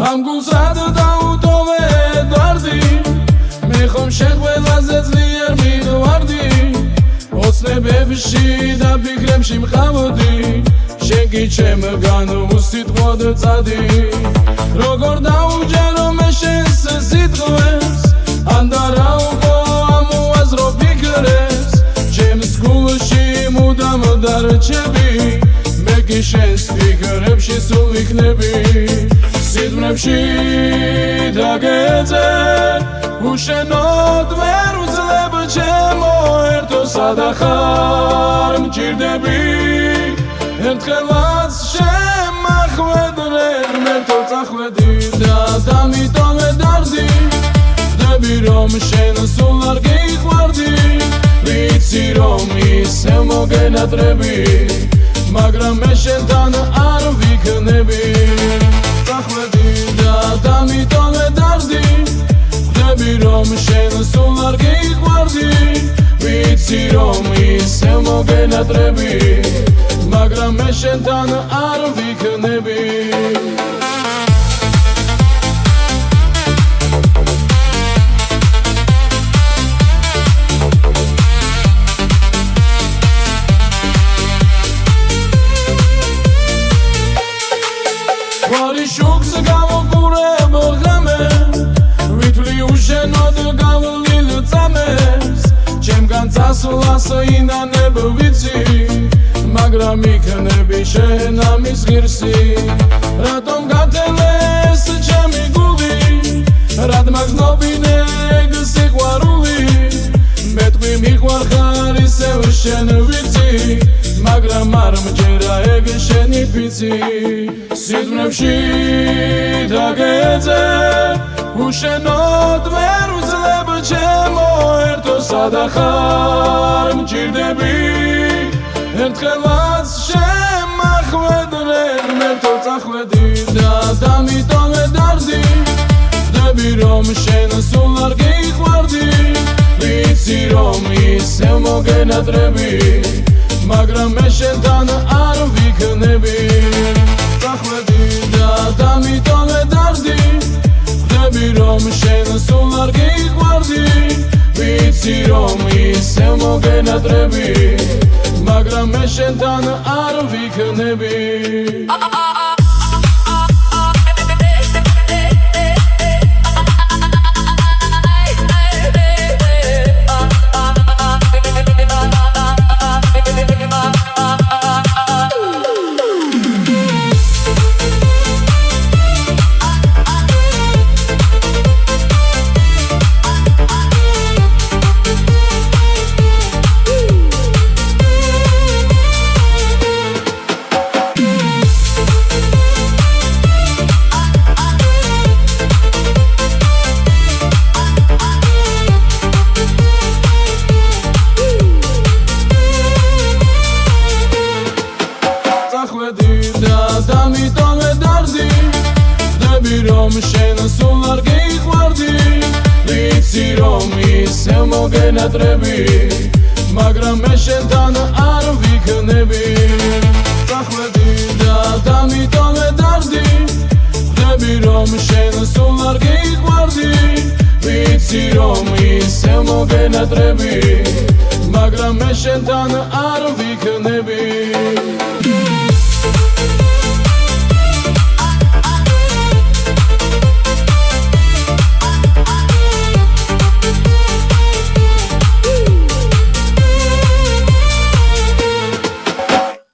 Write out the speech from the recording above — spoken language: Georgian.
Am gustat დაუტოვე დარდი მე ხომ შენ ყველაზე ძლიერ მივარდი ოცნებებში და ფიქრებში მყავდი შენ კი ჩემგან უსიტყვოდ წადი როგორ დაუჯერო მე შენს სიტყვებს ანდა რა უკვე ამოაზრო ფიქრებს ჩემს გულში მუდამ დარჩები მე კი შენს ფიქრებში სულ ვიქნები სიზმრებში დაგეძე უშენოდ ვერ უძლებ ჩემო ერთო სადახარ მჭირდები ერთხელაც შემახვედრე ღმერთო წახვედი და დამიტოვე დარდი ხდები რომ შენ სულ არ გიყვარდი ვიცი რომ ისევ მოგენატრები მაგრამ მე შენთან არ ვიქნები წახვედი და დამიტოვე დარდი ხდები რომ შენ სულ არ გიყვარდი ვიცი რომ ისევ მოგენატრები მაგრამ მე შენთან არ ვიქნები შუქს გავუყურებ ღამე ვითვლი უშენოდ გავლილ წამეს ჩემგან წასვლას ინანებ ვიცი მაგრამ იქნები შენ ამის ღირსი რატომ გათელეს ჩემი გული რად მაგნობინე ეგ სიყვარული მეტყვი მიყვარხარ ისევ შენ ვიცი მაგრამ არ მჯერა ეგ შენი ფიცი სიზმრებში დაგეძე უშენოდ ვერ უძლებ ჩემო ერთო სადახარ მჭირდები ერთხელაც შემახვედრე ღმერთო წახვედი და დამიტოვე დარდი ხდები რომ შენ სულ არ გიყვარდი ვიცი რომ ისევ მოგენატრები მაგრამ მე შენთან არ ვიქნები წახვედი და დამიტოვე დარდი ხდები რომ შენ სულ არ გიყვარდი ვიცი რომ ისევ მოგენატრები მაგრამ მე შენთან არ ვიქნები და დამიტოვე დარდი ხდები რომ შენ სულ არ გიყვარდი ვიცი რომ ისევ მოგენატრები მაგრამ მე შენთან არ ვიქნები წახვედი და დამიტოვე დარდი ხდები რომ შენ სულ არ გიყვარდი ვიცი რომ ისევ მოგენატრები მაგრამ მე შენთან არ ვიქნები